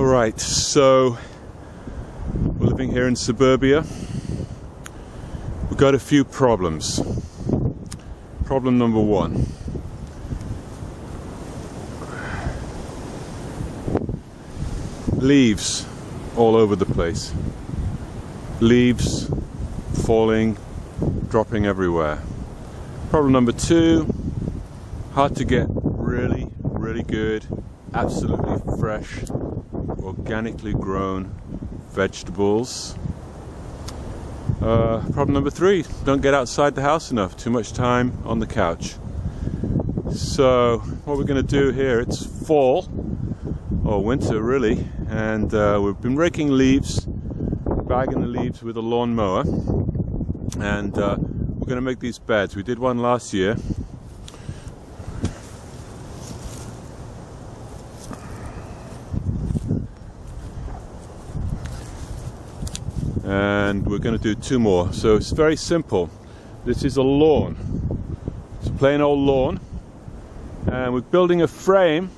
Alright, so we're living here in suburbia. We've got a few problems. Problem number one. Leaves all over the place. Leaves falling, dropping everywhere. Problem number two, hard to get really good, absolutely fresh, organically grown vegetables. Problem number three, don't get outside the house enough, too much time on the couch. So what we're going to do here, it's fall, or winter really, and we've been raking leaves, bagging the leaves with a lawnmower, and we're going to make these beds. We did one last year. And we're going to do two more. So it's very simple. This is a lawn. It's a plain old lawn, and we're building a frame,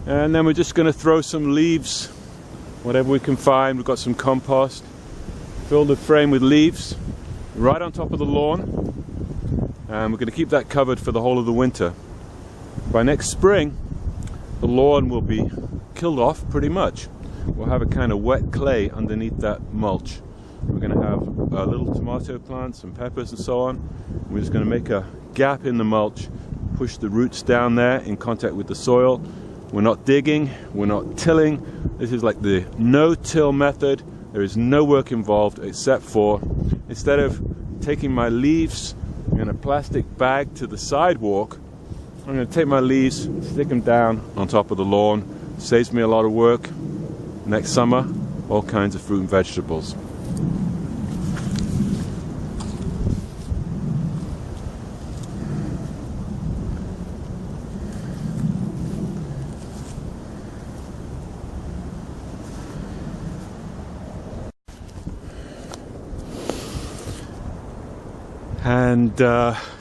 and then we're just going to throw some leaves, whatever we can find. We've got some compost. Fill the frame with leaves right on top of the lawn, and we're going to keep that covered for the whole of the winter. By next spring, the lawn will be killed off pretty much. We'll have a kind of wet clay underneath that mulch. We're going to have little tomato plants and peppers and so on. We're just going to make a gap in the mulch, push the roots down there in contact with the soil. We're not digging, we're not tilling. This is like the no-till method. There is no work involved except for, instead of taking my leaves in a plastic bag to the sidewalk, I'm going to take my leaves, stick them down on top of the lawn. Saves me a lot of work. Next summer, all kinds of fruit and vegetables. And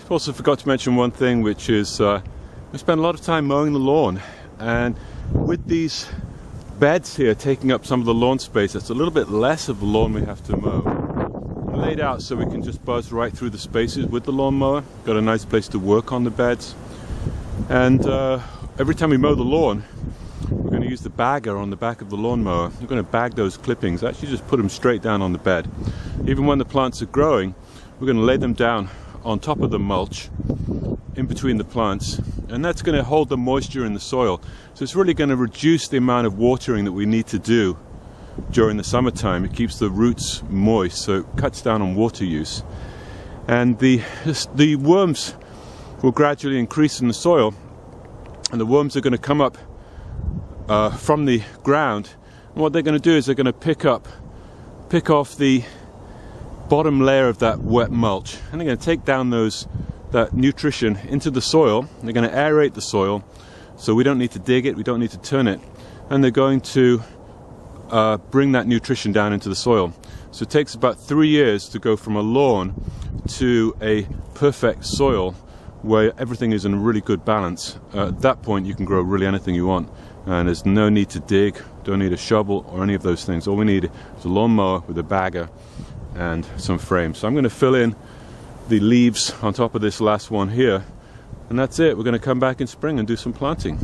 also forgot to mention one thing, which is we spend a lot of time mowing the lawn, and with these beds here taking up some of the lawn space, it's a little bit less of the lawn we have to mow. We're laid out so we can just buzz right through the spaces with the lawnmower. Got a nice place to work on the beds, and every time we mow the lawn, we're going to use the bagger on the back of the lawnmower. We're going to bag those clippings, actually just put them straight down on the bed. Even when the plants are growing, we're going to lay them down on top of the mulch in between the plants, and that's going to hold the moisture in the soil. So it's really going to reduce the amount of watering that we need to do during the summertime. It keeps the roots moist, so it cuts down on water use. And the worms will gradually increase in the soil, and the worms are going to come up from the ground, and what they're going to do is they're going to pick off the bottom layer of that wet mulch, and they're going to take down that nutrition into the soil. They're going to aerate the soil, so we don't need to dig it, we don't need to turn it, and they're going to bring that nutrition down into the soil. So it takes about 3 years to go from a lawn to a perfect soil where everything is in a really good balance. At that point you can grow really anything you want, and there's no need to dig, don't need a shovel or any of those things. All we need is a lawnmower with a bagger and some frames. So I'm going to fill in the leaves on top of this last one here, and that's it. We're going to come back in spring and do some planting.